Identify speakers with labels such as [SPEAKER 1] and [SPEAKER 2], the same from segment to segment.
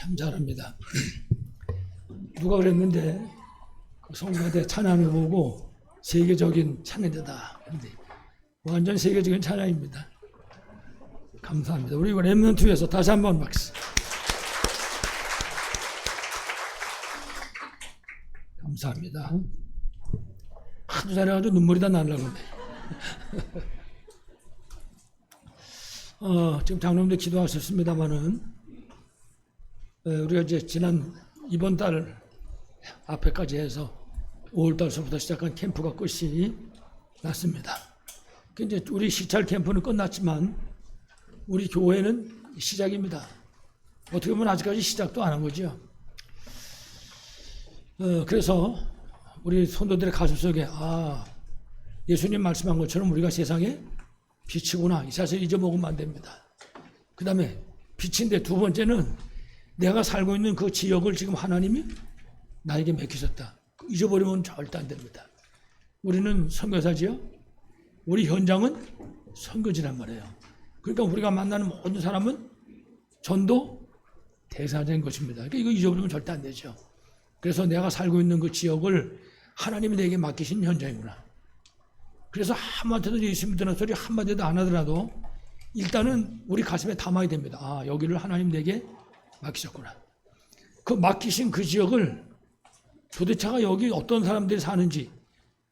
[SPEAKER 1] 참 잘합니다. 누가 그랬는데 그 성가대 찬양을 보고 세계적인 찬양이다. 근데 완전 세계적인 찬양입니다. 감사합니다. 우리 이거 렘넌트에서 다시 한번 박수. 감사합니다. 하도 잘해가지고 눈물이 다 날라고 그러네. 지금 장로님들 기도하셨습니다만은 우리가 이제 이번 달 앞에까지 해서 5월달서부터 시작한 캠프가 끝이 났습니다. 이제 우리 시찰 캠프는 끝났지만 우리 교회는 시작입니다. 어떻게 보면 아직까지 시작도 안 한 거죠. 그래서 우리 성도들의 가슴속에 예수님 말씀한 것처럼 우리가 세상에 빛이구나. 이 사실 잊어먹으면 안 됩니다. 그 다음에 빛인데 두 번째는 내가 살고 있는 그 지역을 지금 하나님이 나에게 맡기셨다. 잊어버리면 절대 안 됩니다. 우리는 선교사지요. 우리 현장은 선교지란 말이에요. 그러니까 우리가 만나는 모든 사람은 전도 대사자인 것입니다. 그러니까 이거 잊어버리면 절대 안 되죠. 그래서 내가 살고 있는 그 지역을 하나님이 내게 맡기신 현장이구나. 그래서 한마디도 예수 믿는 소리 한마디도 안 하더라도 일단은 우리 가슴에 담아야 됩니다. 여기를 하나님 내게 맡기셨구나. 그 맡기신 그 지역을 도대체가 여기 어떤 사람들이 사는지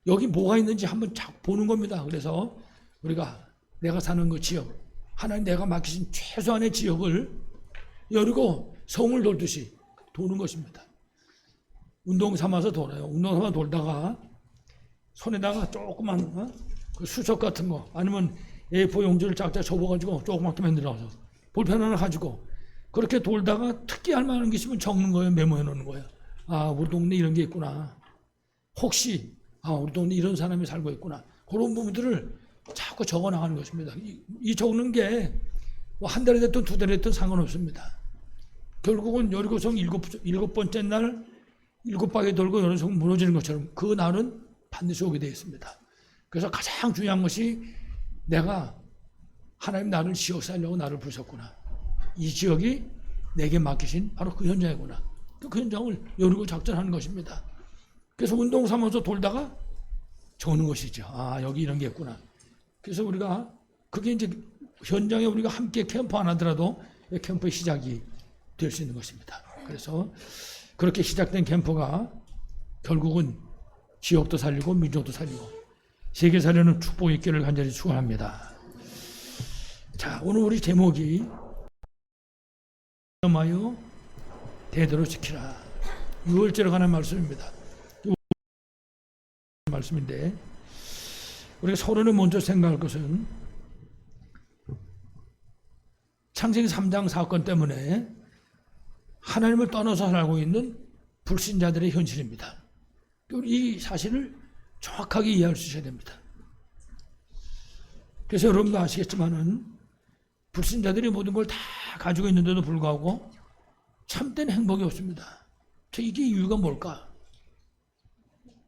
[SPEAKER 1] 여기 뭐가 있는지 한번 쫙 보는 겁니다. 그래서 우리가 내가 사는 그 지역, 하나님 내가 맡기신 최소한의 지역을 열고 성을 돌듯이 도는 것입니다. 운동 삼아서 돌아요. 운동 삼아 돌다가 손에다가 조그만 그 수첩 같은 거 아니면 A4 용지를 쫙쫙 접어가지고 조그맣게 만들어서 볼펜 하나 가지고 그렇게 돌다가 특기할 만한 게 있으면 적는 거예요. 메모해 놓는 거예요. 우리 동네 이런 게 있구나. 혹시 우리 동네 이런 사람이 살고 있구나. 그런 부분들을 자꾸 적어 나가는 것입니다. 이 적는 게 뭐 한 달이 됐든 두 달이 됐든 상관없습니다. 결국은 여리고성 일곱 번째 날 7바퀴 돌고 여리고성 무너지는 것처럼 그 날은 반드시 오게 되어 있습니다. 그래서 가장 중요한 것이 내가 하나님 나를 지역 살려고 나를 부르셨구나. 이 지역이 내게 맡기신 바로 그 현장이구나. 그 현장을 여리고 작전하는 것입니다. 그래서 운동 삼아서 돌다가 적는 것이죠. 여기 이런 게 있구나. 그래서 우리가 그게 이제 현장에 우리가 함께 캠프 안 하더라도 캠프의 시작이 될 수 있는 것입니다. 그래서 그렇게 시작된 캠프가 결국은 지역도 살리고 민족도 살리고 세계 살리는 축복이 있기를 간절히 축원합니다. 자, 오늘 우리 제목이 마요 대대로 지키라. 6월절에 관한 말씀입니다. 말씀인데 우리가 서론을 먼저 생각할 것은 창세기 3장 사건 때문에 하나님을 떠나서 살고 있는 불신자들의 현실입니다. 이 사실을 정확하게 이해할 수 있어야 됩니다. 그래서 여러분도 아시겠지만은 불신자들이 모든 걸 다 가지고 있는데도 불구하고 참된 행복이 없습니다. 이게 이유가 뭘까?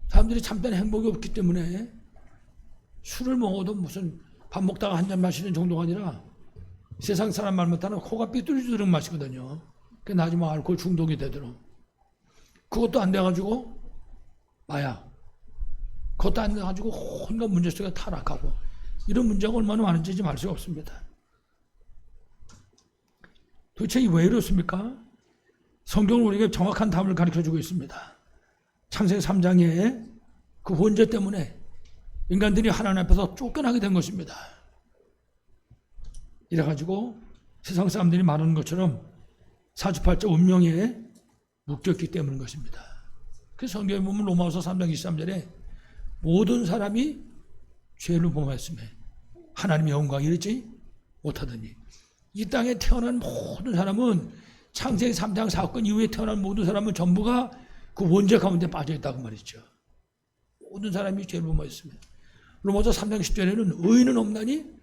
[SPEAKER 1] 사람들이 참된 행복이 없기 때문에 술을 먹어도 무슨 밥 먹다가 한 잔 마시는 정도가 아니라 세상 사람 말 못하는 코가 삐뚤어지도록 마시거든요. 그 나중에 알코올 중독이 되도록. 그것도 안 돼가지고 마약. 그것도 안 돼가지고 혼자 문제 속에 타락하고 이런 문제가 얼마나 많은지 지금 알 수가 없습니다. 도대체 왜 이렇습니까? 성경은 우리에게 정확한 답을 가르쳐주고 있습니다. 창세기 3장에 그 원죄 때문에 인간들이 하나님 앞에서 쫓겨나게 된 것입니다. 이래가지고 세상 사람들이 말하는 것처럼 사주팔자 운명에 묶였기 때문인 것입니다. 그래서 성경에 보면 로마서 3장 23절에 모든 사람이 죄를 범하였으며 하나님의 영광을 이르지 못하더니 이 땅에 태어난 모든 사람은 창세기 3장 사건 이후에 태어난 모든 사람은 전부가 그 원죄 가운데 빠져있다고 말이죠. 모든 사람이 죄를 범하였으며 로마서 3장 10절에는 의인은 없나니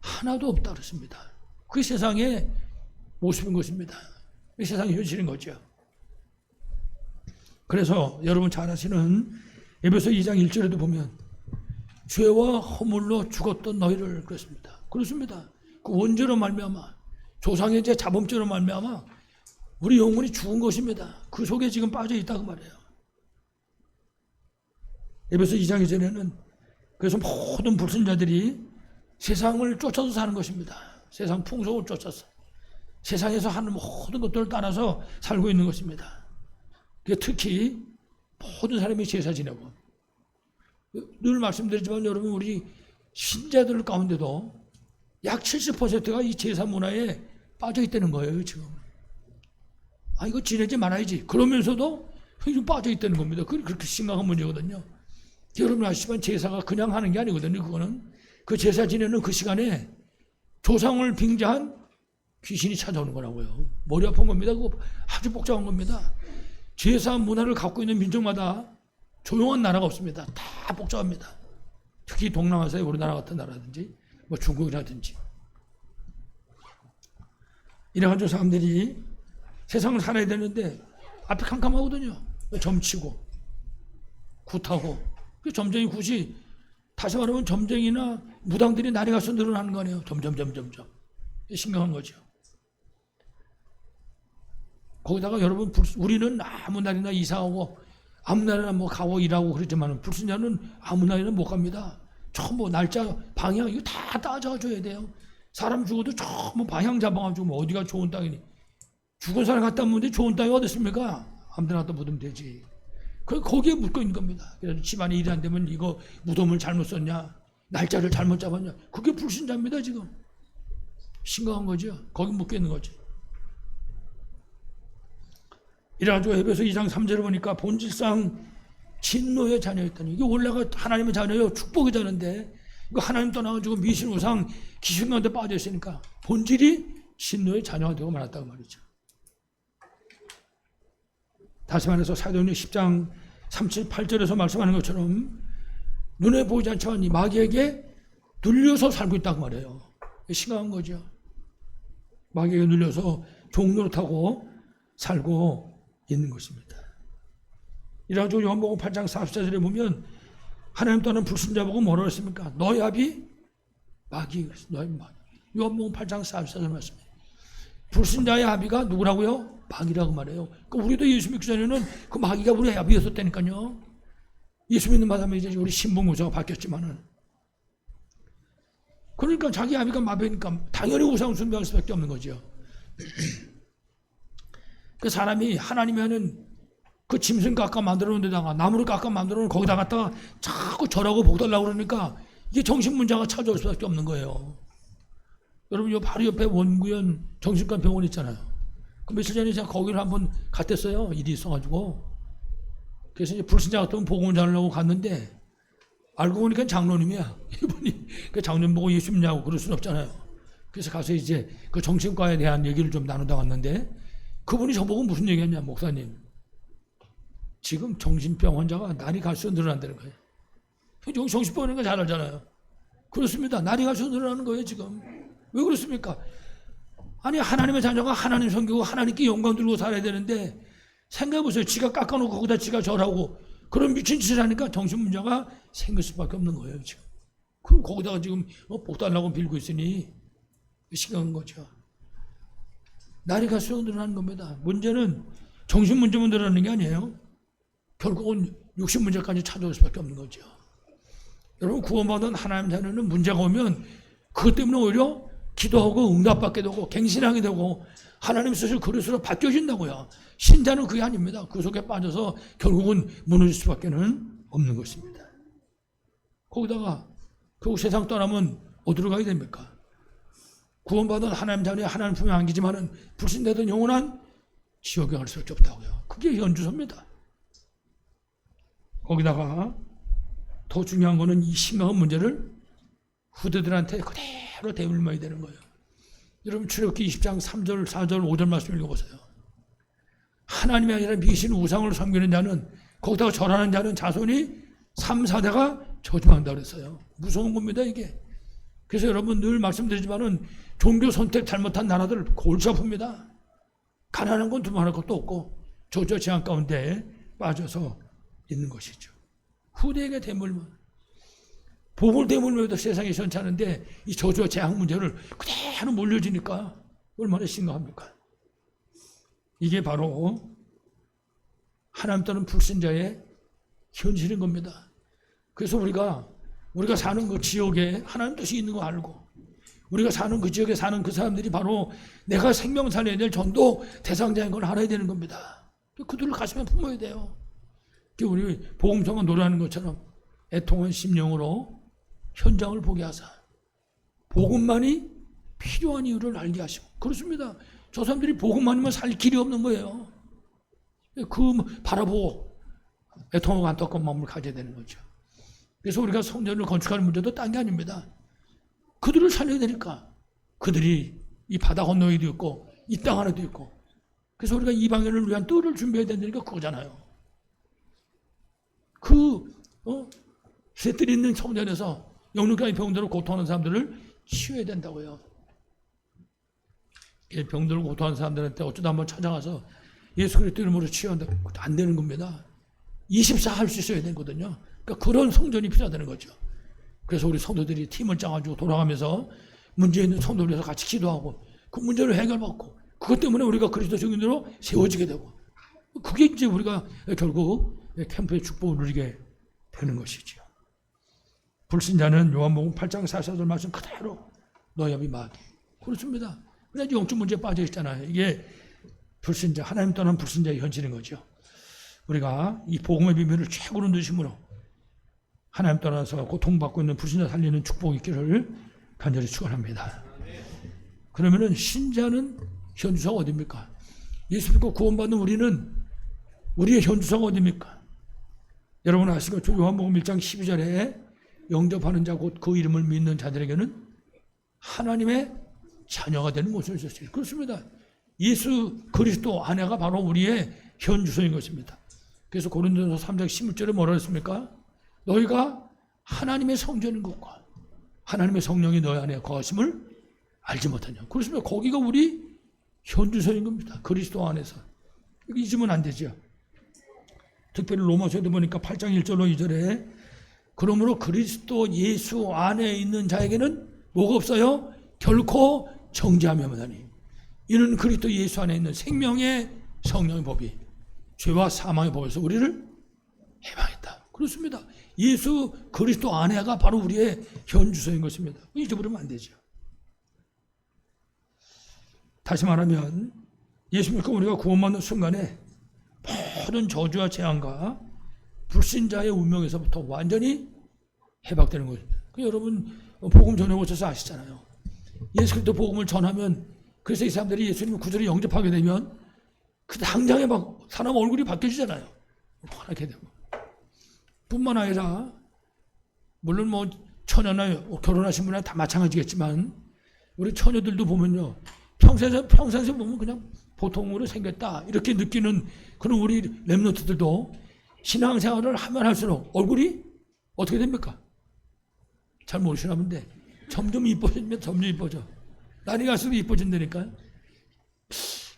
[SPEAKER 1] 하나도 없다 그랬습니다. 그게 세상의 모습인 것입니다. 그게 세상의 현실인 거죠. 그래서 여러분 잘 아시는 에베소 2장 1절에도 보면 죄와 허물로 죽었던 너희를 그랬습니다. 그렇습니다. 그 원죄로 말미암아 조상의 죄 자범죄로 말미암아 우리 영혼이 죽은 것입니다. 그 속에 지금 빠져 있다고 말해요. 에베소 2장 이전에는 그래서 모든 불신자들이 세상을 쫓아서 사는 것입니다. 세상 풍속을 쫓아서 세상에서 하는 모든 것들을 따라서 살고 있는 것입니다. 특히 모든 사람이 제사 지내고, 늘 말씀드리지만 여러분, 우리 신자들 가운데도 약 70%가 이 제사 문화에 빠져 있다는 거예요. 지금 이거 지내지 말아야지 그러면서도 좀 빠져 있다는 겁니다. 그렇게 심각한 문제거든요. 여러분 아시지만 제사가 그냥 하는 게 아니거든요. 그거는 그 제사 지내는 그 시간에 조상을 빙자한 귀신이 찾아오는 거라고요. 머리 아픈 겁니다. 그거 아주 복잡한 겁니다. 제사 문화를 갖고 있는 민족마다 조용한 나라가 없습니다. 다 복잡합니다. 특히 동남아시아의 우리나라 같은 나라든지 뭐 중국이라든지, 이래가지고 사람들이 세상을 살아야 되는데 앞이 캄캄하거든요. 점치고 굿하고, 점쟁이 굿이, 다시 말하면 점쟁이나 무당들이 날이 갈수록 늘어나는 거 아니에요. 점점 심각한 거죠. 거기다가 여러분, 우리는 아무 날이나 이사하고 아무 날이나 뭐 가고 일하고 그러지만 불신자는 아무 날이나 못 갑니다. 전부 날짜, 방향 이거 다 따져줘야 돼요. 사람 죽어도 전부 방향 잡아가지고 뭐 어디가 좋은 땅이니, 죽은 사람 갖다 묻는데 좋은 땅이 어디 있습니까? 아무데나 갖다 묻으면 되지. 거기에 묶여 있는 겁니다. 그래서 집안에 일이 안 되면 이거 무덤을 잘못 썼냐, 날짜를 잘못 잡았냐, 그게 불신자입니다. 지금 심각한 거죠. 거기 묶여 있는 거죠. 이래가지고 에베소 2장 3절을 보니까 본질상 진노의 자녀였다니, 이게 원래가 하나님의 자녀요, 축복의 자녀인데 이거 하나님 떠나가지고 미신 우상 귀신 가운데 빠져 있으니까 본질이 진노의 자녀가 되고 말았다고 말이죠. 다시 말해서 사도행전 10장 38절에서 말씀하는 것처럼 눈에 보이지 않지만 이 마귀에게 눌려서 살고 있다고 말해요. 심각한 거죠. 마귀에게 눌려서 종노릇하고 살고 있는 것입니다. 이래가지고 요한복음 8장 44절에 보면 하나님 떠난 불신자 보고 뭐라고 했습니까? 너희 아비 마귀, 너희 마귀. 요한복음 8장 44절 말씀이에요. 불신자의 아비가 누구라고요? 마귀라고 말해요. 그러니까 우리도 예수 믿기 전에는 그 마귀가 우리 아비였었다니까요. 예수 믿는 바람에 이제 우리 신분구조가 바뀌었지만은, 그러니까 자기 아비가 마귀니까 당연히 우상 숭배할 수밖에 없는 거죠. 그 사람이 하나님이 하는 그 짐승 깎아 만들어 놓은 데다가 나무를 깎아 만들어 놓은 거기다 갖다가 자꾸 절하고 복달라고 그러니까 이게 정신문제가 찾아올 수밖에 없는 거예요. 여러분, 요 바로 옆에 원구현 정신과 병원 있잖아요. 그 며칠 전에 제가 거기를 한번 갔댔어요. 일이 있어가지고. 그래서 이제 불신자 같으면 복음을 전하려고 갔는데 알고 보니까 장로님이야. 이분이 그 장로님 보고 예수 믿냐고 그럴 수는 없잖아요. 그래서 가서 이제 그 정신과에 대한 얘기를 좀 나누다 왔는데 그분이 저보고 무슨 얘기했냐, 목사님. 지금 정신병 환자가 날이 갈수록 늘어난다는 거예요. 여기 정신병원인 거 잘 알잖아요. 그렇습니다. 날이 갈수록 늘어나는 거예요, 지금. 왜 그렇습니까? 아니, 하나님의 자녀가 하나님 섬기고 하나님께 영광 들고 살아야 되는데 생각해보세요. 지가 깎아놓고 거기다 지가 절하고 그런 미친 짓을 하니까 정신문제가 생길 수밖에 없는 거예요, 지금. 그럼 거기다가 지금 복 달라고 빌고 있으니 심각한 거죠. 날이 갈수록 늘어나는 겁니다. 문제는 정신문제만 늘어나는 게 아니에요. 결국은 육신문제까지 찾아올 수밖에 없는 거죠. 여러분, 구원받은 하나님 자녀는 문제가 오면 그것 때문에 오히려 기도하고 응답받게 되고 갱신하게 되고 하나님 쓰실 그릇으로 바뀌어진다고요. 신자는 그게 아닙니다. 그 속에 빠져서 결국은 무너질 수밖에 없는 것입니다. 거기다가 결국 세상 떠나면 어디로 가야 됩니까? 구원받은 하나님 자녀의 하나님 품에 안기지만은 불신되던 영원한 지옥에 갈 수밖에 없다고요. 그게 현주소입니다. 거기다가 더 중요한 거는 이 심각한 문제를 후대들한테 그대로 대물림해야 되는 거예요. 여러분, 출애굽기 20장 3절, 4절, 5절 말씀 읽어보세요. 하나님이 아니라 미신 우상을 섬기는 자는, 거기다가 절하는 자는 자손이 3, 4대가 저주한다고 그랬어요. 무서운 겁니다, 이게. 그래서 여러분, 늘 말씀드리지만은 종교 선택 잘못한 나라들 골치 아픕니다. 가난한 건 두말할 것도 없고 저주와 재앙 가운데 빠져서 있는 것이죠. 후대에게 대물림, 복을 대물림해도 세상이 시원찮은데 이 저주와 재앙 문제를 그대로 몰려지니까 얼마나 심각합니까? 이게 바로 하나님 따른 불신자의 현실인 겁니다. 그래서 우리가 사는 그 지역에 하나님 뜻이 있는 거 알고, 우리가 사는 그 지역에 사는 그 사람들이 바로 내가 생명 살려야 될 전도 대상자인 걸 알아야 되는 겁니다. 그들을 가슴에 품어야 돼요. 우리 복음성은 노래하는 것처럼 애통한 심령으로 현장을 보게 하사 복음만이 필요한 이유를 알게 하시고. 그렇습니다. 저 사람들이 복음 아니면 살 길이 없는 거예요. 그 바라보고 애통하고 안타까운 마음을 가져야 되는 거죠. 그래서 우리가 성전을 건축하는 문제도 딴 게 아닙니다. 그들을 살려야 되니까. 그들이 이 바다 건너에도 있고 이 땅 안에도 있고. 그래서 우리가 이방인을 위한 뜰을 준비해야 된다니까 그거잖아요. 새뜰이 있는 성전에서 영육간의 병들로 고통하는 사람들을 치유해야 된다고요. 병들고 고통하는 사람들한테 어쩌다 한번 찾아가서 예수 그리스도 이름으로 치유한다. 안 되는 겁니다. 24 할 수 있어야 되거든요. 그러니까 그런 성전이 필요하다는 거죠. 그래서 우리 성도들이 팀을 짜가지고 돌아가면서 문제 있는 성도를 위해서 같이 기도하고 그 문제를 해결받고 그것 때문에 우리가 그리스도 증인으로 세워지게 되고 그게 이제 우리가 결국 캠프의 축복을 누리게 되는 것이죠. 불신자는 요한복음 8장 44절 말씀 그대로 너희 앞이 막 그렇습니다. 그냥 영적 문제에 빠져 있잖아요. 이게 불신자, 하나님 떠난 불신자의 현실인 거죠. 우리가 이 복음의 비밀을 최고로 누심으로 하나님 떠나서 고통받고 있는 불신자 살리는 축복이 있기를 간절히 축원합니다. 그러면은 신자는 현주소가 어디입니까? 예수 믿고 구원받는 우리는 우리의 현주소가 어디입니까? 여러분 아시고 요한복음 1장 12절에 영접하는 자 곧 그 이름을 믿는 자들에게는 하나님의 자녀가 되는 것을 주셨어요. 그렇습니다. 예수 그리스도 안에가 바로 우리의 현주소인 것입니다. 그래서 고린도서 3장 11절에 뭐라 했습니까? 너희가 하나님의 성전인 것과 하나님의 성령이 너희 안에 거하심을 알지 못하냐. 그렇습니다. 거기가 우리 현주소인 겁니다. 그리스도 안에서. 잊으면 안 되죠. 특별히 로마서에도 보니까 8장 1절로 2절에 그러므로 그리스도 예수 안에 있는 자에게는 뭐가 없어요? 결코 정죄함이 없나니 이는 그리스도 예수 안에 있는 생명의 성령의 법이 죄와 사망의 법에서 우리를 해방했다. 그렇습니다. 예수 그리스도 안에가 바로 우리의 현주소인 것입니다. 잊어버리면 안 되죠. 다시 말하면 예수 믿고 우리가 구원받는 순간에 모든 저주와 재앙과 불신자의 운명에서부터 완전히 해방되는 거예요. 여러분 복음 전해보셔서 아시잖아요. 예수 그리스도 복음을 전하면 그래서 이 사람들이 예수님을 구주로 영접하게 되면 그 당장에 막 사람 얼굴이 바뀌어지잖아요. 환하게 되고. 뿐만 아니라 물론 뭐 처녀나 결혼하신 분이랑 다 마찬가지겠지만 우리 처녀들도 보면요. 평생에 보면 그냥 보통으로 생겼다 이렇게 느끼는 그런 우리 렘넌트들도 신앙생활을 하면 할수록 얼굴이 어떻게 됩니까? 잘 모르시나 본데 점점 이뻐지면 점점 이뻐져. 나이 갈수록 이뻐진다니까요.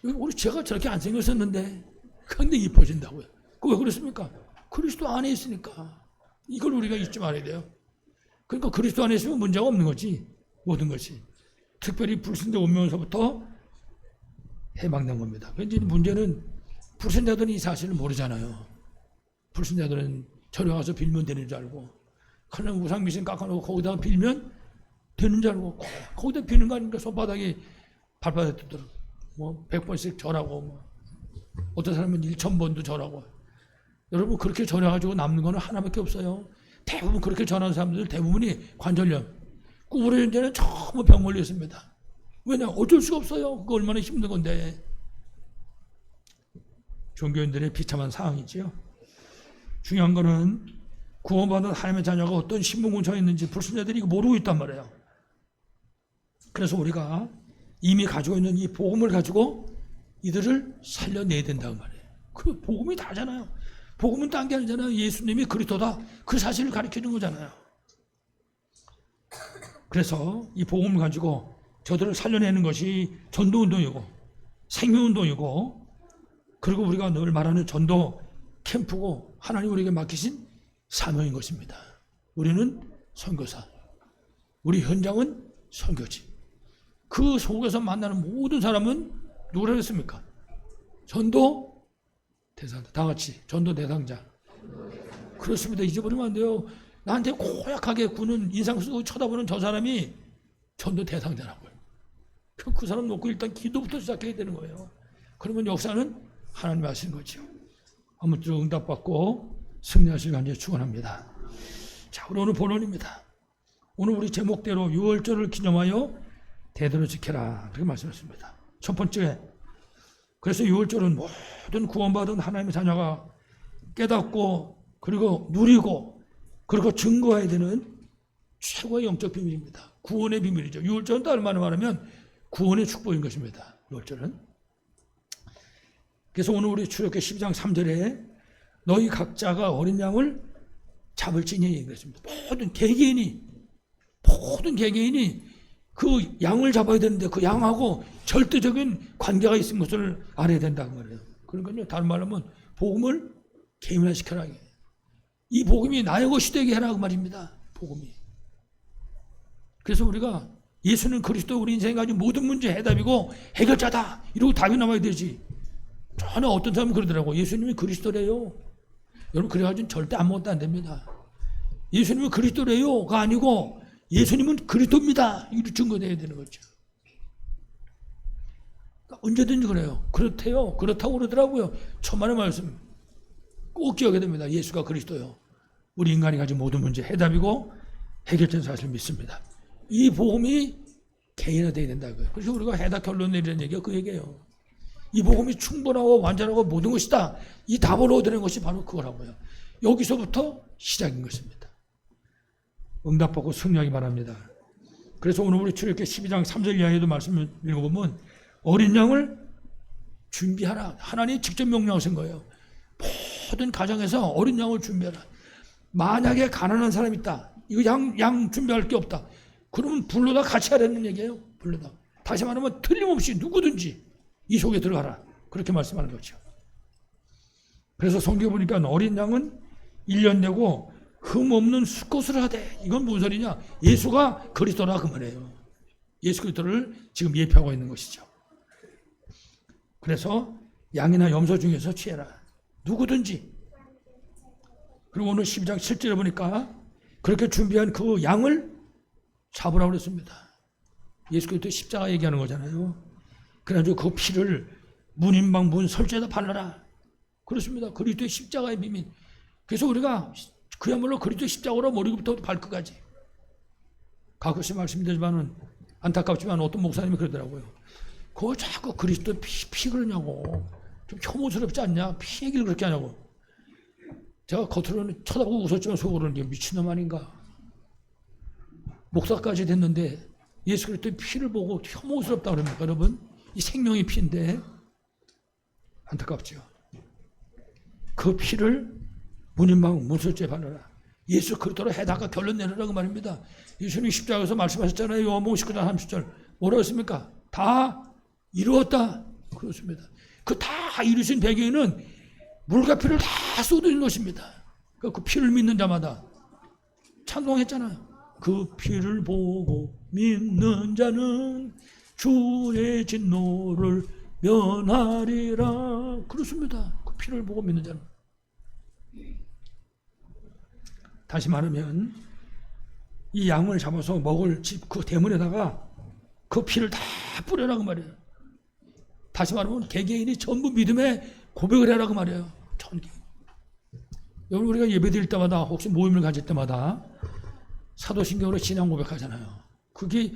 [SPEAKER 1] 우리 제가 저렇게 안 생겼었는데 근데 이뻐진다고요. 왜 그렇습니까? 그리스도 안에 있으니까. 이걸 우리가 잊지 말아야 돼요. 그러니까 그리스도 안에 있으면 문제가 없는 거지. 모든 것이. 특별히 불신자 운명에서부터 해방된 겁니다. 그런데 문제는 불신자들은 이 사실을 모르잖아요. 불신자들은 절에 가서 빌면 되는 줄 알고 그냥 우상 미신 깎아놓고 거기다가 빌면 되는 줄 알고 거기다 비는 거 아닙니까? 손바닥이 발바닥에 뜨도록 뭐 100번씩 절하고 뭐 어떤 사람은 1000번도 절하고. 여러분 그렇게 절해가지고 남는 거는 하나밖에 없어요. 대부분 그렇게 절하는 사람들 대부분이 관절염, 우울해진자는 전부 병 걸렸습니다. 왜냐? 어쩔 수가 없어요. 그거 얼마나 힘든 건데. 종교인들의 비참한 상황이지요. 중요한 거는 구원받은 하나님의 자녀가 어떤 신분군처에 있는지 불신자들이 이거 모르고 있단 말이에요. 그래서 우리가 이미 가지고 있는 이 복음을 가지고 이들을 살려내야 된다는 말이에요. 그 복음이 다잖아요. 복음은 딴 게 아니잖아요. 예수님이 그리스도다. 그 사실을 가르치는 거잖아요. 그래서 이 복음을 가지고 저들을 살려내는 것이 전도운동이고 생명운동이고 그리고 우리가 늘 말하는 전도 캠프고 하나님 우리에게 맡기신 사명인 것입니다. 우리는 선교사, 우리 현장은 선교지. 그 속에서 만나는 모든 사람은 누구라 했습니까? 전도 대상자. 다 같이 전도 대상자. 그렇습니다. 잊어버리면 안 돼요. 나한테 고약하게 구는 인상 쓰고 쳐다보는 저 사람이 전도 대상자라고요. 그 사람 놓고 일단 기도부터 시작해야 되는 거예요. 그러면 역사는 하나님이 하시는 거죠. 아무튼 응답받고 승리하실 간절히 축원합니다. 자, 오늘 본론입니다. 오늘 우리 제목대로 유월절을 기념하여 대대로 지켜라 그렇게 말씀했습니다. 첫 번째, 그래서 유월절은 모든 구원받은 하나님의 자녀가 깨닫고 그리고 누리고 그리고 증거해야 되는 최고의 영적 비밀입니다. 구원의 비밀이죠. 유월절은 또 얼마나 말하면 구원의 축복인 것입니다. 유월절은. 그래서 오늘 우리 출애굽기 12장 3절에 너희 각자가 어린 양을 잡을지니 얘기했습니다. 모든 개개인이 그 양을 잡아야 되는데 그 양하고 절대적인 관계가 있는 것을 알아야 된다는 말이에요. 그러니까요, 다른 말로 하면 복음을 개인화시켜라. 이 복음이 나의 것이 되게 해라 그 말입니다. 복음이. 그래서 우리가 예수는 그리스도 우리 인생에 가진 모든 문제 해답이고 해결자다 이러고 답이 나와야 되지. 전혀 어떤 사람은 그러더라고. 예수님이 그리스도래요. 여러분 그래가지고 절대 아무것도 안 됩니다. 예수님은 그리스도래요가 아니고 예수님은 그리스도입니다. 이렇게 증거돼야 되는 거죠. 그러니까 언제든지 그래요. 그렇대요. 그렇다고 그러더라고요. 천만의 말씀 꼭 기억해야 됩니다. 예수가 그리스도요. 우리 인간이 가진 모든 문제 해답이고 해결된 사실을 믿습니다. 이 복음이 개인화되어야 된다고요. 그래서 우리가 해답 결론 내리는 얘기가 그 얘기예요. 이 복음이 충분하고 완전하고 모든 것이다. 이 답을 얻어낸 것이 바로 그거라고요. 여기서부터 시작인 것입니다. 응답받고 승리하기 바랍니다. 그래서 오늘 우리 출애굽기 12장 3절 이하에도 말씀을 읽어보면 어린 양을 준비하라. 하나님이 직접 명령하신 거예요. 모든 가정에서 어린 양을 준비하라. 만약에 가난한 사람이 있다. 이거 양 준비할 게 없다. 그러면 불러다 같이 하라는 얘기예요. 불러다. 다시 말하면 틀림없이 누구든지 이 속에 들어가라. 그렇게 말씀하는 거죠. 그래서 성경에 보니까 어린 양은 1년 되고 흠 없는 수컷을 하되. 이건 무슨 소리냐? 예수가 그리스도라 그 말이에요. 예수 그리스도를 지금 예표하고 있는 것이죠. 그래서 양이나 염소 중에서 취해라. 누구든지. 그리고 오늘 12장 7절에 보니까 그렇게 준비한 그 양을 잡으라고 그랬습니다. 예수 그리스도 십자가 얘기하는 거잖아요. 그래가지고 그 피를 문인방 문 설주에다 발라라. 그렇습니다. 그리스도의 십자가의 비밀. 그래서 우리가 그야말로 그리스도의 십자가로 머리부터 발끝까지. 가끔씩 말씀드리지만은 안타깝지만 어떤 목사님이 그러더라고요. 그거 자꾸 그리스도 피 그러냐고. 좀 혐오스럽지 않냐? 피 얘기를 그렇게 하냐고. 제가 겉으로는 쳐다보고 웃었지만 속으로는 이게 미친놈 아닌가. 목사까지 됐는데 예수 그리스도의 피를 보고 혐오스럽다 그럽니까 여러분? 이 생명의 피인데 안타깝죠. 그 피를 문인방 문설주에 바르라. 예수 그리스도로 해다가 결론 내리라고 말입니다. 예수님 십자가에서 말씀하셨잖아요. 요한복음 19장 30절. 뭐라고 했습니까? 다 이루었다. 그렇습니다. 그 다 이루신 배경에는 물과 피를 다 쏟은 것입니다. 그 피를 믿는 자마다 찬송했잖아요. 그 피를 보고 믿는 자는 주의 진노를 면하리라. 그렇습니다. 그 피를 보고 믿는 자는. 다시 말하면 이 양을 잡아서 먹을 집 그 대문에다가 그 피를 다 뿌려라고 말이에요. 다시 말하면 개개인이 전부 믿음의 고백을 해라고 말이에요. 전개인. 여러분 우리가 예배드릴 때마다 혹시 모임을 가질 때마다 사도신경으로 신앙 고백하잖아요. 그게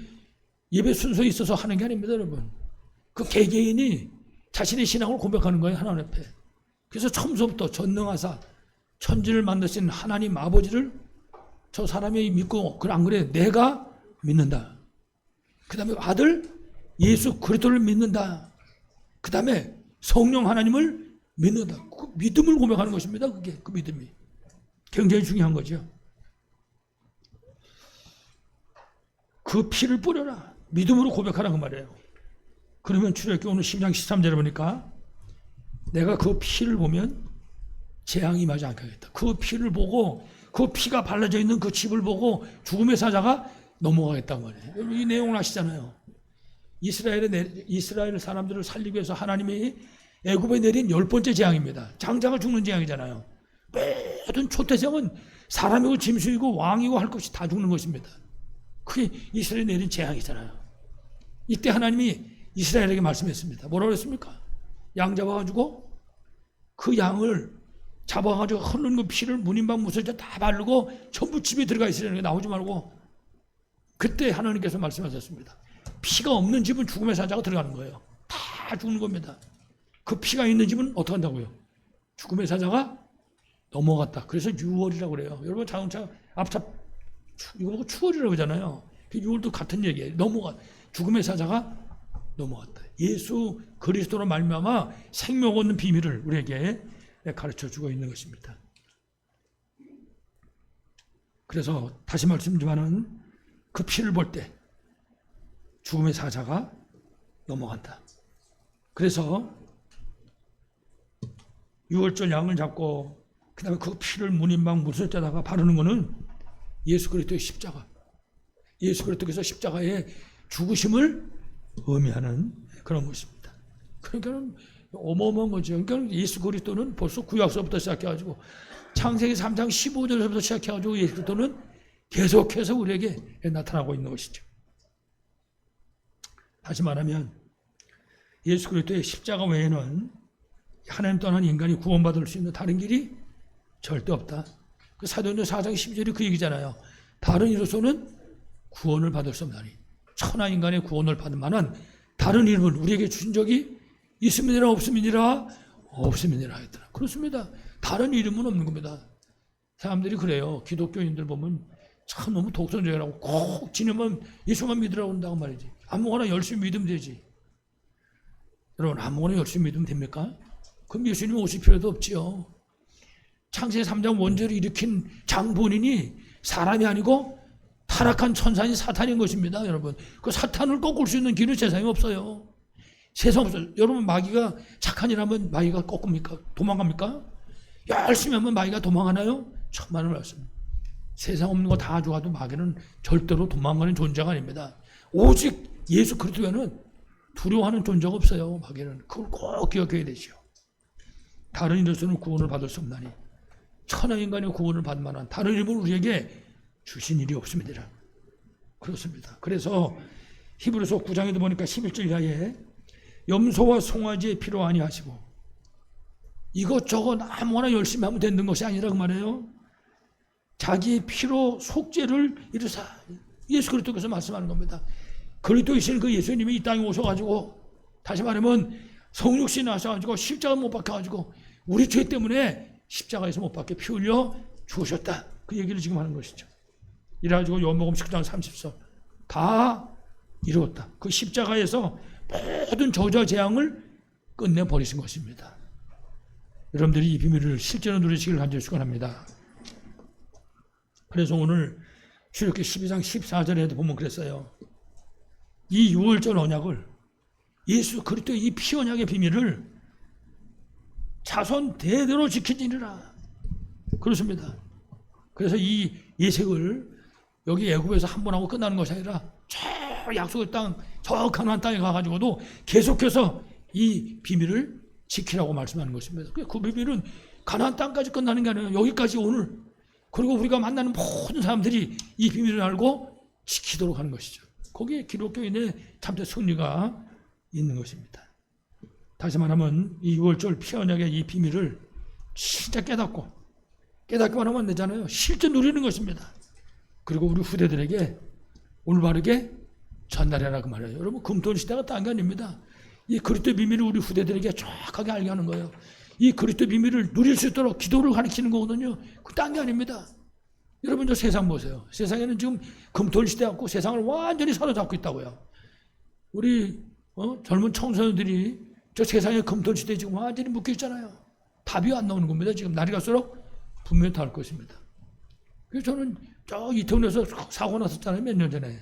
[SPEAKER 1] 예배 순서에 있어서 하는 게 아닙니다, 여러분. 그 개개인이 자신의 신앙을 고백하는 거예요, 하나님 앞에. 그래서 처음부터 전능하사 천지를 만드신 하나님 아버지를 저 사람이 믿고, 그래 안 그래? 내가 믿는다. 그 다음에 아들 예수 그리스도를 믿는다. 그 다음에 성령 하나님을 믿는다. 그 믿음을 고백하는 것입니다. 그게 그 믿음이 굉장히 중요한 거죠. 그 피를 뿌려라. 믿음으로 고백하라고 말이에요. 그러면 출애굽기 오늘 10장 13절에 보니까 내가 그 피를 보면 재앙이 임하지 않게 하겠다. 그 피를 보고 그 피가 발라져 있는 그 집을 보고 죽음의 사자가 넘어가겠단 말이에요. 이 내용을 아시잖아요. 이스라엘 사람들을 살리기 위해서 하나님이 애굽에 내린 10번째 재앙입니다. 장자가 죽는 재앙이잖아요. 모든 초태생은 사람이고 짐승이고 왕이고 할 것이 다 죽는 것입니다. 그게 이스라엘에 내린 재앙이잖아요. 이때 하나님이 이스라엘에게 말씀했습니다. 뭐라고 그랬습니까? 양 잡아가지고 그 양을 잡아가지고 흐르는 그 피를 문인방 무설자 다 바르고 전부 집에 들어가 있으라는 게 나오지 말고. 그때 하나님께서 말씀하셨습니다. 피가 없는 집은 죽음의 사자가 들어가는 거예요. 다 죽는 겁니다. 그 피가 있는 집은 어떻게 한다고요? 죽음의 사자가 넘어갔다. 그래서 6월이라고 그래요. 여러분 자동차 앞차 이거 보고 추월이라고 하잖아요. 6월도 같은 얘기예요. 죽음의 사자가 넘어갔다. 예수 그리스도로 말미암아 생명 얻는 비밀을 우리에게 가르쳐주고 있는 것입니다. 그래서 다시 말씀드리지만은 그 피를 볼 때 죽음의 사자가 넘어간다. 그래서 6월절 양을 잡고 그 다음에 그 피를 문인방 무설자다가 바르는 것은 예수 그리스도의 십자가, 예수 그리스도께서 십자가의 죽으심을 의미하는 그런 것입니다. 그러니까 어마어마한 거죠. 그러니까 예수 그리스도는 벌써 구약서부터 시작해가지고 창세기 3장 15절부터 시작해가지고 예수 그리스도는 계속해서 우리에게 나타나고 있는 것이죠. 다시 말하면 예수 그리스도의 십자가 외에는 하나님 떠난 인간이 구원받을 수 있는 다른 길이 절대 없다. 그 사도행전 4장 12절이 그 얘기잖아요. 다른 이로서는 구원을 받을 수 없나니 천하 인간의 구원을 받을 만한 다른 이름을 우리에게 주신 적이 있음이니라 없음이니라 없음이니라 했더라. 그렇습니다. 다른 이름은 없는 겁니다. 사람들이 그래요. 기독교인들 보면 참 너무 독선적이라고 꼭 지내면 예수만 믿으라고 한다고 말이지. 아무거나 열심히 믿으면 되지. 여러분 아무거나 열심히 믿으면 됩니까? 그럼 예수님 오실 필요도 없지요. 창세기 3장 원죄를 일으킨 장본인이 사람이 아니고 타락한 천사인 사탄인 것입니다. 여러분 그 사탄을 꺾을 수 있는 길은 세상에 없어요. 세상 없어요. 여러분 마귀가 착한 일 하면 마귀가 꺾습니까? 도망갑니까? 열심히 하면 마귀가 도망가나요? 천만의 말씀. 세상 없는 거 다 좋아도 마귀는 절대로 도망가는 존재가 아닙니다. 오직 예수 그리스도에는 두려워하는 존재가 없어요. 마귀는. 그걸 꼭 기억해야 되죠. 다른 이로서는 구원을 받을 수 없나니 천하 인간의 구원을 받을 만한 다른 이름을 우리에게 주신 일이 없습니다. 그렇습니다. 그래서 히브리서 9장에도 보니까 11절 이하에 염소와 송아지의 피로 아니하시고 이것저것 아무거나 열심히 하면 되는 것이 아니라 그 말이에요. 자기의 피로 속죄를 이루사. 예수 그리스도께서 말씀하는 겁니다. 그리스도이신 그 예수님이 이 땅에 오셔가지고 다시 말하면 성육신 하셔가지고 십자가 못 박혀가지고 우리 죄 때문에 십자가에서 못 박혀 피 흘려 죽으셨다. 그 얘기를 지금 하는 것이죠. 이래가지고 요한복음 19장 30절 다 이루었다. 그 십자가에서 모든 저주와 재앙을 끝내버리신 것입니다. 여러분들이 이 비밀을 실제로 누리시길 간절히 축원합니다. 그래서 오늘 출애굽기 12장 14절에도 보면 그랬어요. 이 6월절 언약을 예수 그리스도의 이 피 언약의 비밀을 자손 대대로 지키니라. 그렇습니다. 그래서 이 예색을 여기 애굽에서 한 번 하고 끝나는 것이 아니라 저 약속의 땅, 저 가나안 땅에 가가지고도 계속해서 이 비밀을 지키라고 말씀하는 것입니다. 그 비밀은 가나안 땅까지 끝나는 게 아니라 여기까지 오늘 그리고 우리가 만나는 모든 사람들이 이 비밀을 알고 지키도록 하는 것이죠. 거기에 기독교인의 참된 승리가 있는 것입니다. 다시 말하면 이 6월절 피 언약의 이 비밀을 진짜 깨닫기만 하면 안 되잖아요. 실제 누리는 것입니다. 그리고 우리 후대들에게 올바르게 전달하라고 말해요. 여러분 금토일 시대가 딴 게 아닙니다. 이 그리스도의 비밀을 우리 후대들에게 정확하게 알게 하는 거예요. 이 그리스도의 비밀을 누릴 수 있도록 기도를 가르치는 거거든요. 그 딴 게 아닙니다. 여러분 저 세상 보세요. 세상에는 지금 금토일 시대 갖고 세상을 완전히 사로잡고 있다고요. 우리 젊은 청소년들이 저 세상의 금토일 시대에 지금 완전히 묶여 있잖아요. 답이 안 나오는 겁니다. 지금 날이 갈수록 분명히 다를 것입니다. 그래서 저는 저 이태원에서 사고 났었잖아요. 몇 년 전에.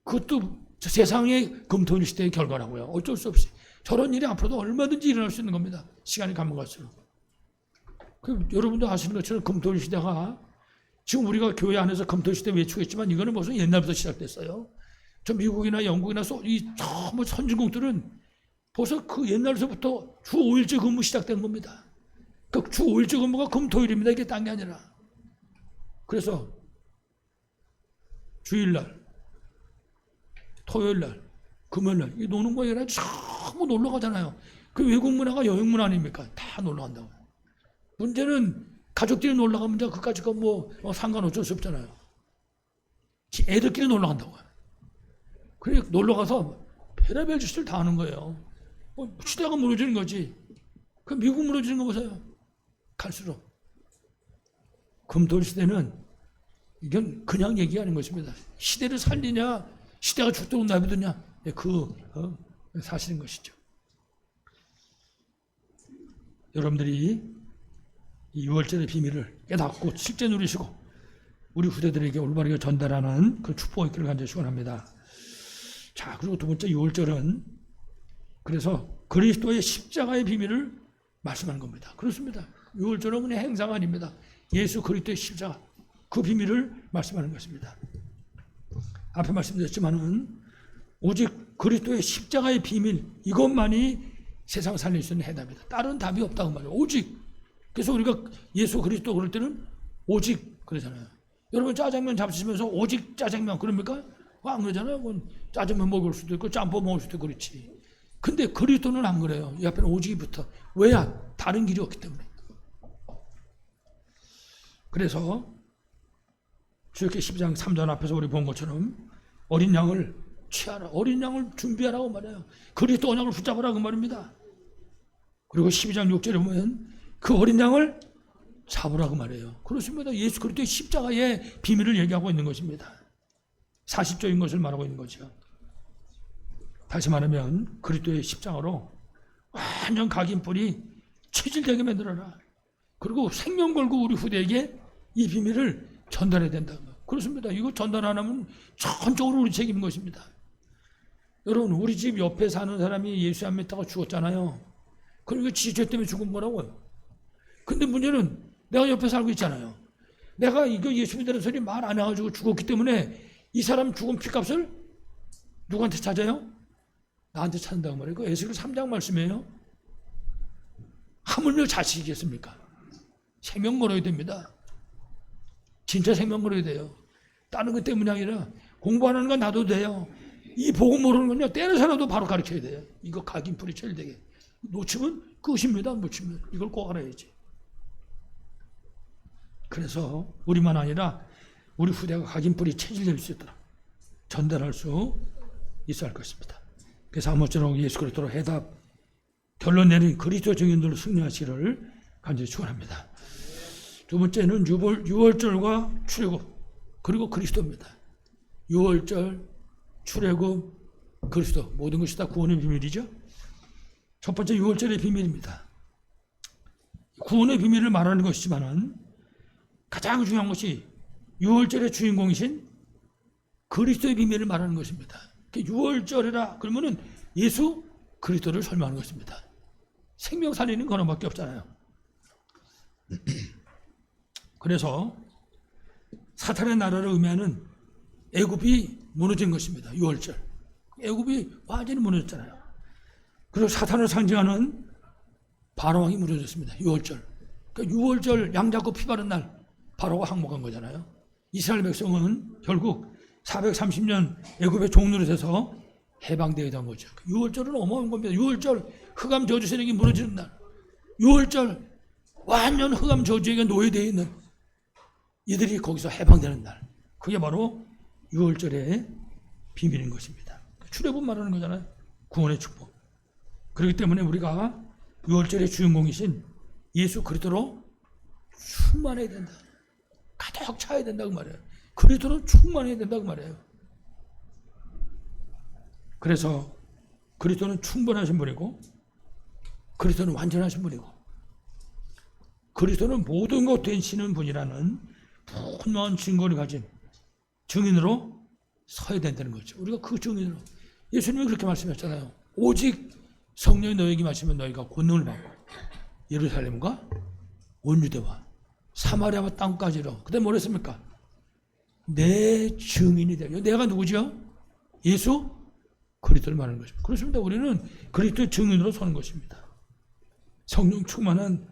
[SPEAKER 1] 그것도 세상의 금토일 시대의 결과라고요. 어쩔 수 없이. 저런 일이 앞으로도 얼마든지 일어날 수 있는 겁니다. 시간이 가면 갈수록. 여러분도 아시는 것처럼 금토일 시대가 지금 우리가 교회 안에서 금토일 시대 외치겠지만 이거는 무슨 옛날부터 시작됐어요. 저 미국이나 영국이나 이 전부 선진국들은 벌써 그 옛날서부터 주 5일째 근무 시작된 겁니다. 그 주 5일째 근무가 금토일입니다. 이게 딴 게 아니라. 그래서 주일날, 토요일날, 금요일날 이 노는 거에 아니라 전부 놀러 가잖아요. 그 외국 문화가 여행 문화 아닙니까? 다 놀러 간다고. 문제는 가족들이 놀러 가면 그까짓 거 뭐 상관 어쩔 수 없잖아요. 애들끼리 놀러 간다고요. 그래 놀러 가서 별의별 짓을 다 하는 거예요. 시대가 무너지는 거지. 그 미국 무너지는 거 보세요. 갈수록. 금토일 시대는 이건 그냥 얘기하는 것입니다. 시대를 살리냐, 시대가 죽도록 놔두냐, 사실인 것이죠. 여러분들이 이 6월절의 비밀을 깨닫고 실제 누리시고 우리 후대들에게 올바르게 전달하는 그 축복의 길을 간절히 축원합니다. 자, 그리고 두 번째 6월절은 그래서 그리스도의 십자가의 비밀을 말씀하는 겁니다. 그렇습니다. 6월절은 그냥 행사가 아닙니다. 예수 그리스도의 십자가 그 비밀을 말씀하는 것입니다. 앞에 말씀드렸지만은 오직 그리스도의 십자가의 비밀 이것만이 세상 살릴 수 있는 해답이다. 다른 답이 없다고 말이에요. 오직. 그래서 우리가 예수 그리스도 그럴 때는 오직 그러잖아요. 여러분 짜장면 잡수시면서 오직 짜장면 그럽니까? 안 그러잖아요. 짜장면 먹을 수도 있고 짬뽕 먹을 수도 있고 그렇지. 근데 그리스도는 안 그래요. 이 앞에는 오직이 붙어. 왜야? 다른 길이 없기 때문에. 그래서 주역기 12장 3절 앞에서 우리 본 것처럼 어린 양을 취하라. 어린 양을 준비하라고 말해요. 그리스도 언약을 붙잡으라 그 말입니다. 그리고 12장 6절에 보면 그 어린 양을 잡으라고 말해요. 그렇습니다. 예수 그리스도의 십자가의 비밀을 얘기하고 있는 것입니다. 사실적인 것을 말하고 있는 거죠. 다시 말하면 그리스도의 십자가로 완전 각인뿔이 체질되게 만들어라. 그리고 생명 걸고 우리 후대에게 이 비밀을 전달해야 된다. 그렇습니다. 이거 전달 안 하면 전적으로 우리 책임인 것입니다. 여러분 우리 집 옆에 사는 사람이 예수 안 믿다가 죽었잖아요. 그리고 지죄 때문에 죽은 거라고요. 근데 문제는 내가 옆에 살고 있잖아요. 내가 이거 예수 믿는 소리 말 안 해가지고 죽었기 때문에 이 사람 죽은 피값을 누구한테 찾아요? 나한테 찾는다고 말이에요. 그 에스겔 3장 말씀이에요. 하물며 자식이겠습니까? 생명 걸어야 됩니다. 진짜 생명 걸어야 돼요. 다른 것 때문이 아니라 공부하는 건 놔도 돼요. 이 복음 모르는 건요. 때려서라도 바로 가르쳐야 돼요. 이거 각인풀이 체질되게. 놓치면 끝입니다. 놓치면. 이걸 꼭 알아야지. 그래서 우리만 아니라 우리 후대가 각인풀이 체질될 수 있도록 전달할 수 있어야 할 것입니다. 그래서 아무쪼록 예수 그리스도로 해답 결론 내린 그리스도 증인들로 승리하시기를 간절히 축원합니다. 두 번째는 6월절과 출애굽 그리고 그리스도입니다. 6월절, 출애굽, 그리스도 모든 것이 다 구원의 비밀이죠. 첫 번째 6월절의 비밀입니다. 구원의 비밀을 말하는 것이지만은 가장 중요한 것이 6월절의 주인공이신 그리스도의 비밀을 말하는 것입니다. 6월절이라 그러면은 예수 그리스도를 설명하는 것입니다. 생명 살리는 건 하나밖에 없잖아요. 그래서 사탄의 나라를 의미하는 애굽이 무너진 것입니다. 6월절. 애굽이 완전히 무너졌잖아요. 그리고 사탄을 상징하는 바로왕이 무너졌습니다. 6월절. 그러니까 6월절 양 잡고 피 바른 날 바로가 항복한 거잖아요. 이스라엘 백성은 결국 430년 애굽의 종노릇 해서 해방되어야 된 거죠. 6월절은 어마어마한 겁니다. 6월절 흑암 저주 세력이 무너지는 날. 6월절 완전 흑암 저주에게 노예되어 있는 이들이 거기서 해방되는 날. 그게 바로 6월절의 비밀인 것입니다. 출애굽 말하는 거잖아요. 구원의 축복. 그렇기 때문에 우리가 6월절의 주인공이신 예수 그리스도로 충만해야 된다. 가득 차야 된다고 말해요. 그리스도로 충만해야 된다고 말해요. 그래서 그리스도는 충분하신 분이고 그리스도는 완전하신 분이고 그리스도는 모든 것 되시는 분이라는 분명한 증거를 가진 증인으로 서야 된다는 거죠. 우리가 그 증인으로 예수님이 그렇게 말씀하셨잖아요. 오직 성령이 너에게 마시면 너희가 권능을 받고 예루살렘과 온 유대와 사마리아와 땅까지로 그때 뭘 했습니까? 내 증인이 되려. 내가 누구죠? 예수 그리스도를 말하는 것입니다. 그렇습니다. 우리는 그리스도의 증인으로 서는 것입니다. 성령 충만한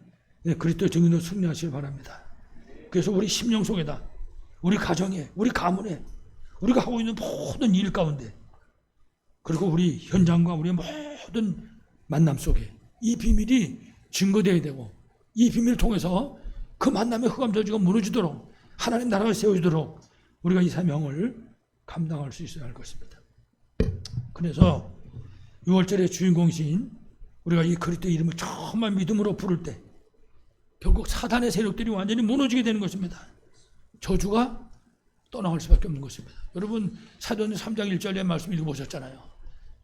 [SPEAKER 1] 그리스도의 증인으로 승리하시길 바랍니다. 그래서 우리 심령 속에다, 우리 가정에, 우리 가문에, 우리가 하고 있는 모든 일 가운데, 그리고 우리 현장과 우리의 모든 만남 속에 이 비밀이 증거되어야 되고, 이 비밀을 통해서 그 만남의 흑암 저지가 무너지도록, 하나님 나라가 세워지도록 우리가 이 사명을 감당할 수 있어야 할 것입니다. 그래서 6월절의 주인공이신 우리가 이 그리스도의 이름을 정말 믿음으로 부를 때 결국 사단의 세력들이 완전히 무너지게 되는 것입니다. 저주가 떠나갈 수밖에 없는 것입니다. 여러분 사도행전 3장 1절의 말씀 읽어보셨잖아요.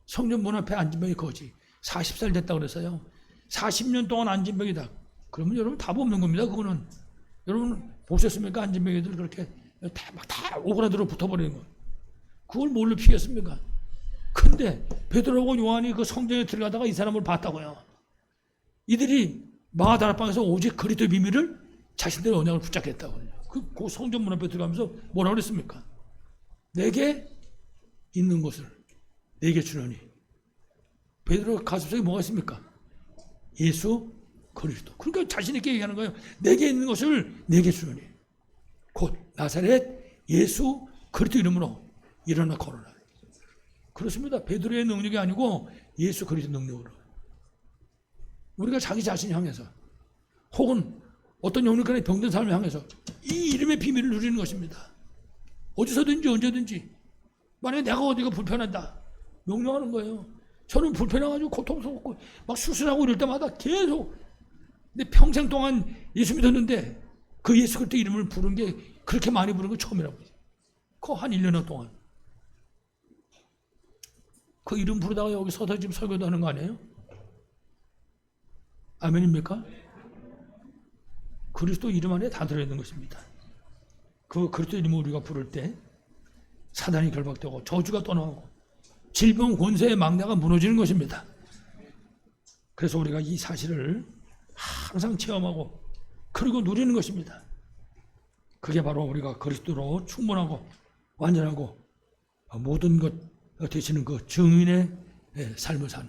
[SPEAKER 1] 성전 문 앞에 앉은 병이 거지 40살 됐다고 그랬어요. 40년 동안 앉은 병이다. 그러면 여러분 답 없는 겁니다. 그거는 여러분 보셨습니까? 앉은 병이들 그렇게 다 오그라들어 붙어버리는 거. 그걸 뭘로 피겠습니까? 근데 베드로하고 요한이 그 성전에 들어가다가 이 사람을 봤다고요. 이들이 마가다락방에서 오직 그리스도의 비밀을 자신들의 언약을 붙잡겠다고요. 그 성전 문 앞에 들어가면서 뭐라고 그랬습니까? 내게 있는 것을 내게 주려니. 베드로 가슴속에 뭐가 있습니까? 예수 그리스도. 그러니까 자신 있게 얘기하는 거예요. 내게 있는 것을 내게 주려니. 곧 나사렛 예수 그리스도 이름으로 일어나 걸어라. 그렇습니다. 베드로의 능력이 아니고 예수 그리스도 능력으로. 우리가 자기 자신 향해서 혹은 어떤 영혼간의 병든 사람을 향해서 이 이름의 비밀을 누리는 것입니다. 어디서든지 언제든지 만약에 내가 어디가 불편하다 명령하는 거예요. 저는 불편해가지고 고통스럽고 막 수술하고 이럴 때마다 계속 근데 평생 동안 예수 믿었는데 그 예수 그리스도 이름을 부른 게 그렇게 많이 부른 건 처음이라고. 그 한 1년 동안 그 이름 부르다가 여기 서서 지금 설교도 하는 거 아니에요? 아멘입니까? 그리스도 이름 안에 다 들어있는 것입니다. 그 그리스도 이름을 우리가 부를 때 사단이 결박되고 저주가 떠나오고 질병 권세의 망대가 무너지는 것입니다. 그래서 우리가 이 사실을 항상 체험하고 그리고 누리는 것입니다. 그게 바로 우리가 그리스도로 충분하고 완전하고 모든 것 되시는 그 증인의 삶을 사는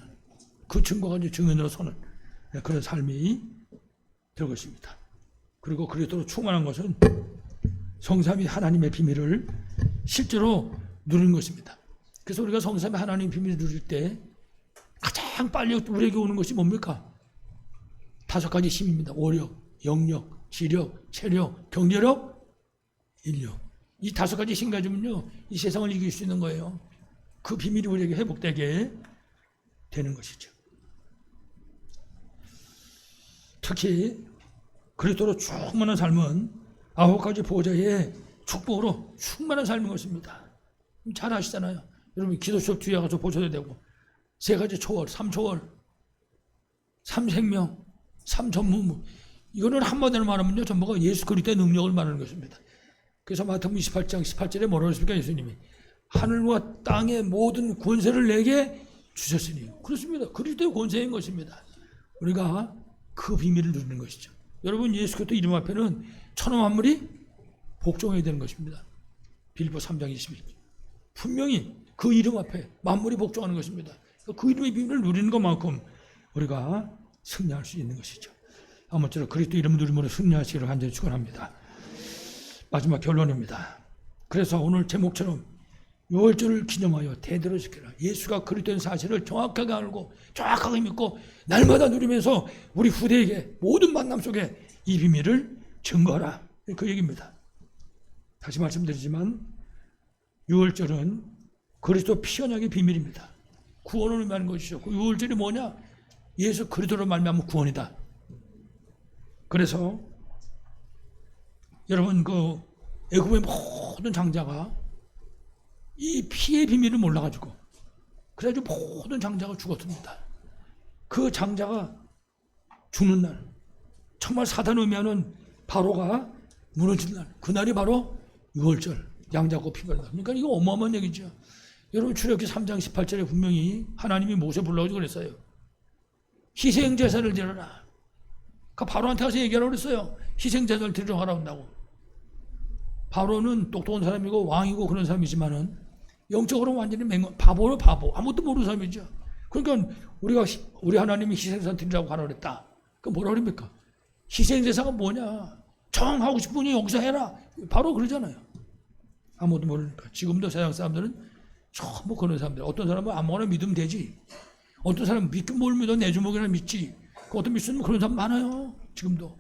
[SPEAKER 1] 그 증거가 이제 증인으로 서는 그런 삶이 될 것입니다. 그리고 그리스도로 충만한 것은 성삼위 하나님의 비밀을 실제로 누리는 것입니다. 그래서 우리가 성삼위 하나님의 비밀을 누릴 때 가장 빨리 우리에게 오는 것이 뭡니까? 5가지 힘입니다. 오력, 영력, 지력, 체력, 경제력, 인력. 이 5가지 힘 가지면요 이 세상을 이길 수 있는 거예요. 그 비밀이 우리에게 회복되게 되는 것이죠. 특히 그리스도로 충만한 삶은 9가지 보좌의 축복으로 충만한 삶인 것입니다. 잘 아시잖아요. 여러분 기도 수업 뒤에 가서 보셔도 되고 3가지 초월, 3초월, 3생명, 3전무 이거는 한마디로 말하면요 전부가 예수 그리스도의 능력을 말하는 것입니다. 그래서 마태복음 28장 18절에 뭐라고 했습니까? 예수님이 하늘과 땅의 모든 권세를 내게 주셨으니. 그렇습니다. 그리스도의 권세인 것입니다. 우리가 그 비밀을 누리는 것이죠. 여러분 예수 그리스도 이름 앞에는 천하 만물이 복종해야 되는 것입니다. 빌립보 3장 22절. 분명히 그 이름 앞에 만물이 복종하는 것입니다. 그 이름의 비밀을 누리는 것만큼 우리가 승리할 수 있는 것이죠. 아무쪼록 그리스도 이름을 누림으로 승리하시기를 간절히 축원합니다. 마지막 결론입니다. 그래서 오늘 제목처럼 6월절을 기념하여 대대로 지켜라. 예수가 그리스도인 사실을 정확하게 알고 정확하게 믿고 날마다 누리면서 우리 후대에게 모든 만남 속에 이 비밀을 증거하라. 그 얘기입니다. 다시 말씀드리지만 6월절은 그리스도 피 언약의 비밀입니다. 구원을 의미하는 것이죠. 그 6월절이 뭐냐? 예수 그리스도로 말미암은 구원이다. 그래서 여러분 그 애굽의 모든 장자가 이 피의 비밀을 몰라가지고 그래가지고 모든 장자가 죽었습니다. 그 장자가 죽는 날 정말 사단을 의미하는 바로가 무너진 날 그날이 바로 6월절 양자고 피가 날. 그러니까 이거 어마어마한 얘기죠. 여러분 출애굽기 3장 18절에 분명히 하나님이 모세 불러가지고 그랬어요. 희생제사를 드려라. 그 바로한테 가서 얘기하라고 그랬어요. 희생제사를 드리러 가라고 한다고. 바로는 똑똑한 사람이고 왕이고 그런 사람이지만은 영적으로 완전히 바보로 바보. 아무것도 모르는 사람이죠. 그러니까 우리 하나님이 희생산들이라고 하라 그랬다. 그 뭐라 그럽니까? 희생제사가 뭐냐? 정하고 싶으니 여기서 해라. 바로 그러잖아요. 아무것도 모르니까. 지금도 세상 사람들은 전부 그런 사람들. 어떤 사람은 아무거나 믿으면 되지. 어떤 사람은 믿긴 뭘 믿어? 내 주먹이나 믿지. 어떤 믿으면 그런 사람 많아요. 지금도.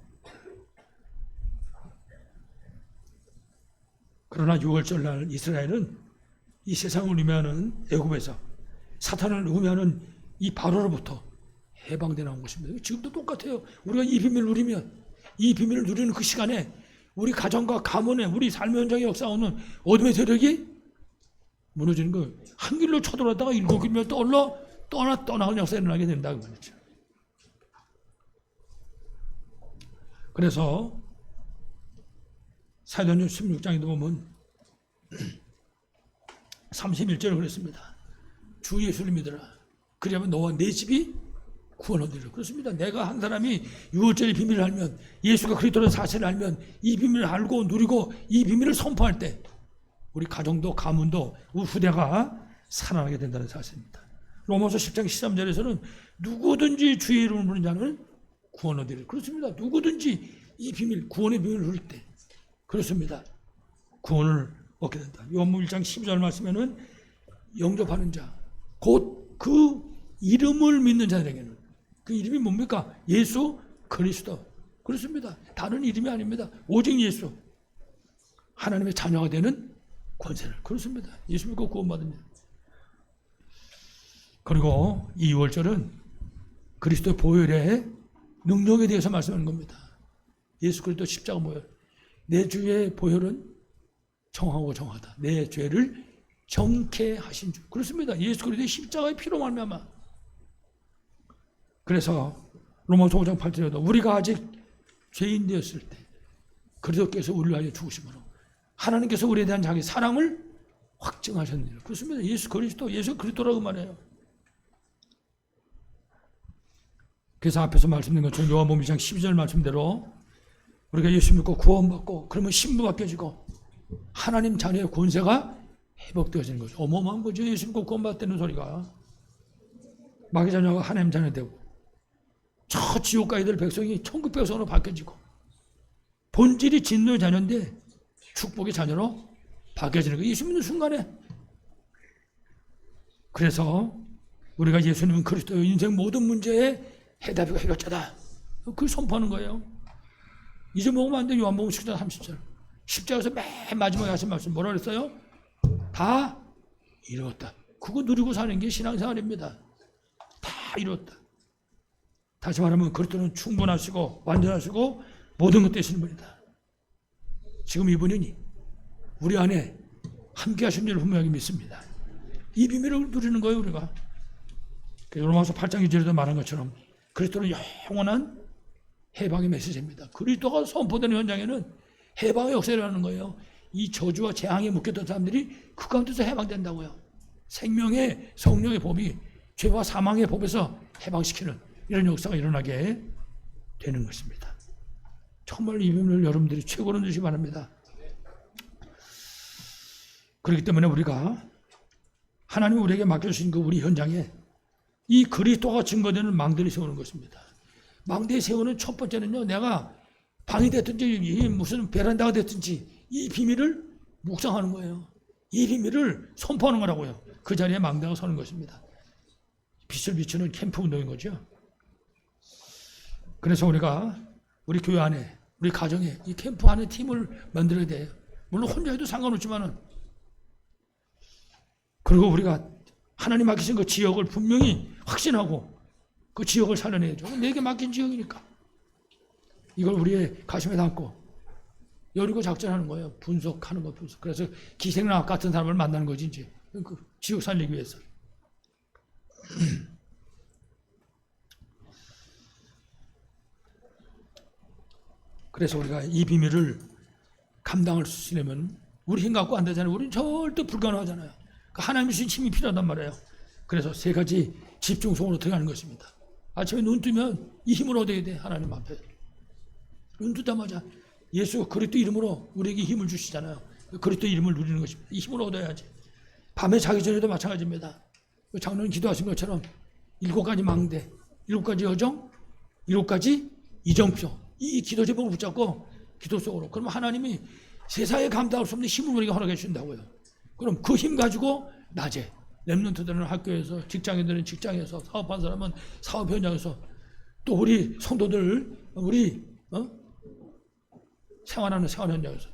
[SPEAKER 1] 그러나 6월절 날 이스라엘은 이 세상을 의미하는 애굽에서 사탄을 의미하는 이 바로로부터 해방돼 나온 것입니다. 지금도 똑같아요. 우리가 이 비밀을 누리면, 이 비밀을 누리는 그 시간에 우리 가정과 가문에 우리 삶의 현장에 역사하는 어둠의 세력이 무너지는 거예요. 한 길로 쳐들어왔다가 7길로 떠나는 역사가 일어나게 된다 그 말이죠. 그래서 사도행전 16장에도 보면 31절을 그랬습니다. 주 예수를 믿으라. 그러면 너와 내 집이 구원 얻으리라. 그렇습니다. 내가 한 사람이 6월절의 비밀을 알면, 예수가 그리스도라는 사실을 알면, 이 비밀을 알고 누리고 이 비밀을 선포할 때 우리 가정도 가문도 우리 후대가 살아나게 된다는 사실입니다. 로마서 10장 13절에서는 누구든지 주의 이름을 부르는 자는 구원 얻으리라. 그렇습니다. 누구든지 이 비밀, 구원의 비밀을 누릴 때 그렇습니다. 구원을 얻게 된다. 요한복음 1장 12절 말씀에는 영접하는 자, 곧 그 이름을 믿는 자들에게는, 그 이름이 뭡니까? 예수 그리스도. 그렇습니다. 다른 이름이 아닙니다. 오직 예수. 하나님의 자녀가 되는 권세를. 그렇습니다. 예수 믿고 구원받습니다. 그리고 이 6월절은 그리스도의 보혈의 능력에 대해서 말씀하는 겁니다. 예수 그리스도 십자가 보혈. 내 주의 보혈은 정하고 정하다. 내 죄를 정케 하신 주. 그렇습니다. 예수 그리스도의 십자가의 피로 말미암아. 그래서 로마서 5장 8절에도 우리가 아직 죄인 되었을 때 그리스도께서 우리를 위하여 죽으심으로 하나님께서 우리에 대한 자기 사랑을 확증하셨느니라. 그렇습니다. 예수 그리스도, 예수 그리스도라고 말해요. 그래서 앞에서 말씀드린 것처럼 요한복음 2장 12절 말씀대로 우리가 예수 믿고 구원받고 그러면 신부 바뀌어지고 하나님 자녀의 권세가 회복되어지는 거죠. 어마어마한 거죠. 예수 믿고 구원받다는 소리가. 마귀 자녀가 하나님 자녀 되고 저 지옥 가야 될 백성이 천국 백성으로 바뀌어지고 본질이 진노의 자녀인데 축복의 자녀로 바뀌어지는 거예요. 예수 믿는 순간에. 그래서 우리가 예수님은 그리스도의 인생 모든 문제의 해답이고 해결자다. 그걸 선포하는 거예요. 잊어먹으면 안 돼. 요한복음 10장 30절. 십자가에서 맨 마지막에 하신 말씀 뭐라 그랬어요? 다 이루었다. 그거 누리고 사는 게 신앙생활입니다. 다 이루었다. 다시 말하면 그리스도는 충분하시고 완전하시고 모든 것 되시는 분이다. 지금 이분이 우리 안에 함께 하신 줄 분명히 믿습니다. 이 비밀을 누리는 거예요, 우리가. 로마서 8장 2절에도 말한 것처럼 그리스도는 영원한 해방의 메시지입니다. 그리스도가 선포되는 현장에는 해방의 역사가 일어나는 거예요. 이 저주와 재앙에 묶였던 사람들이 그 가운데서 해방된다고요. 생명의 성령의 법이 죄와 사망의 법에서 해방시키는 이런 역사가 일어나게 되는 것입니다. 정말 이 비밀을 여러분들이 최고로 누리시기 바랍니다. 그렇기 때문에 우리가 하나님이 우리에게 맡겨주신 그 우리 현장에 이 그리스도가 증거되는 망대를 세우는 것입니다. 망대에 세우는 첫 번째는요, 내가 방이 됐든지 무슨 베란다가 됐든지 이 비밀을 묵상하는 거예요. 이 비밀을 선포하는 거라고요. 그 자리에 망대가 서는 것입니다. 빛을 비추는 캠프 운동인 거죠. 그래서 우리가 우리 교회 안에, 우리 가정에 이 캠프 안에 팀을 만들어야 돼요. 물론 혼자 해도 상관없지만은. 그리고 우리가 하나님 맡기신 그 지역을 분명히 확신하고 그 지역을 살려내야죠. 내게 맡긴 지역이니까. 이걸 우리의 가슴에 담고 여리고 작전하는 거예요. 분석하는 거, 분석. 그래서 기생락 같은 사람을 만나는 거지, 이제. 그 지역 살리기 위해서. 그래서 우리가 이 비밀을 감당할 수 있으려면 우리 힘 갖고 안 되잖아요. 우리는 절대 불가능하잖아요. 하나님이 주신 힘이 필요하단 말이에요. 그래서 세 가지 집중성으로 들어가는 것입니다. 아침에 눈 뜨면 이 힘을 얻어야 돼. 하나님 앞에. 눈 뜨자마자 예수 그리스도 이름으로 우리에게 힘을 주시잖아요. 그리스도 이름을 누리는 것입니다. 이 힘을 얻어야지. 밤에 자기 전에도 마찬가지입니다. 장로님 기도하신 것처럼 7가지 망대, 7가지 여정, 7가지 이정표, 이 기도 제목을 붙잡고 기도 속으로. 그럼 하나님이 세상에 감당할 수 없는 힘을 우리가 허락해 주신다고요. 그럼 그 힘 가지고 낮에 렘넌트들은 학교에서, 직장인들은 직장에서, 사업한 사람은 사업 현장에서, 또 우리 성도들 우리 생활하는 생활 현장에서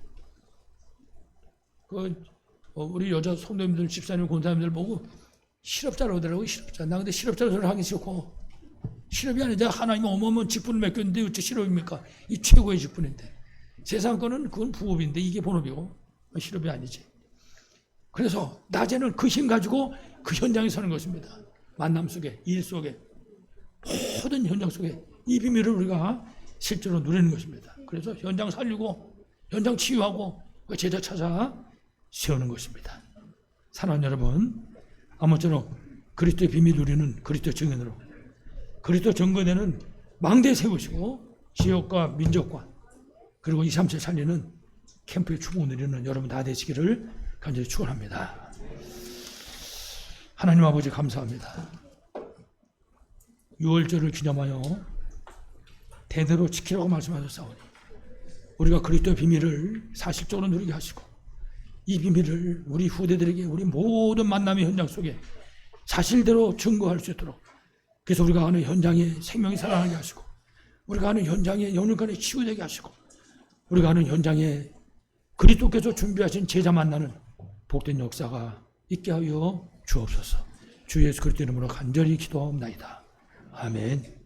[SPEAKER 1] 우리 여자 성도님들, 집사님, 권사님들 보고 실업자라고 하더라고요. 실업자. 나 근데 실업자를 하기 싫고, 실업이 아니라 하나님 어마어마한 직분을 맡겼는데 어째 실업입니까? 이 최고의 직분인데. 세상 거는 그건 부업인데 이게 본업이고 실업이 아니지. 그래서 낮에는 그 힘 가지고 그 현장에 서는 것입니다. 만남 속에, 일 속에, 모든 현장 속에 이 비밀을 우리가 실제로 누리는 것입니다. 그래서 현장 살리고 현장 치유하고 제자 찾아 세우는 것입니다. 사랑하는 여러분, 아무쪼록 그리스도의 비밀 누리는 그리스도 증인으로, 그리스도 증거되는 망대 세우시고 지역과 민족과 그리고 2, 3세 살리는 캠프의 축복을 누리는 여러분 다 되시기를 간절히 축원합니다. 하나님 아버지 감사합니다. 6월절을 기념하여 대대로 지키라고 말씀하셨사오니 우리가 그리스도의 비밀을 사실적으로 누리게 하시고 이 비밀을 우리 후대들에게 우리 모든 만남의 현장 속에 사실대로 증거할 수 있도록, 그래서 우리가 하는 현장에 생명이 살아나게 하시고 우리가 하는 현장에 영육간에 치유되게 하시고 우리가 하는 현장에 그리스도께서 준비하신 제자 만나는 복된 역사가 있게 하여 주옵소서. 주 예수 그리스도 이름으로 간절히 기도하옵나이다. 아멘.